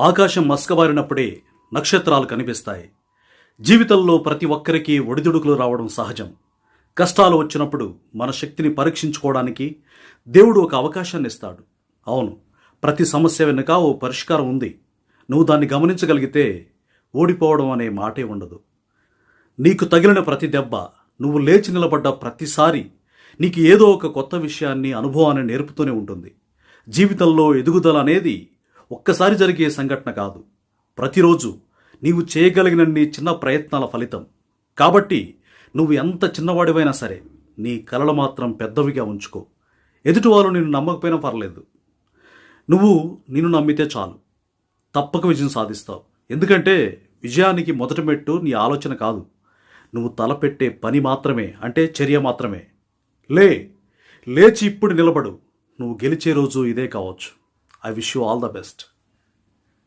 ఆకాశం మసకబారినప్పుడే నక్షత్రాలు కనిపిస్తాయి. జీవితంలో ప్రతి ఒక్కరికి ఒడిదుడుకులు రావడం సహజం. కష్టాలు వచ్చినప్పుడు మన శక్తిని పరీక్షించుకోవడానికి దేవుడు ఒక అవకాశాన్ని ఇస్తాడు. అవును, ప్రతి సమస్య వెనుక ఓ పరిష్కారం ఉంది. నువ్వు దాన్ని గమనించగలిగితే ఓడిపోవడం అనే మాటే ఉండదు. నీకు తగిలిన ప్రతి దెబ్బ, నువ్వు లేచి నిలబడ్డ ప్రతిసారి నీకు ఏదో ఒక కొత్త విషయాన్ని, అనుభవాన్ని నేర్పుతూనే ఉంటుంది. జీవితంలో ఎదుగుదల అనేది ఒక్కసారి జరిగే సంఘటన కాదు, ప్రతిరోజు నీవు చేయగలిగినన్ని చిన్న ప్రయత్నాల ఫలితం. కాబట్టి నువ్వు ఎంత చిన్నవాడివైనా సరే నీ కలలు మాత్రం పెద్దవిగా ఉంచుకో. ఎదుటివారు నిన్ను నమ్మకపోయినా పర్లేదు, నువ్వు నిన్ను నమ్మితే చాలు, తప్పక విజయం సాధిస్తావు. ఎందుకంటే విజయానికి మొదటి మెట్టు నీ ఆలోచన కాదు, నువ్వు తలపెట్టే పని మాత్రమే, అంటే చర్య మాత్రమే. లేచి ఇప్పుడు నిలబడు. నువ్వు గెలిచే రోజు ఇదే కావచ్చు. I wish you all the best.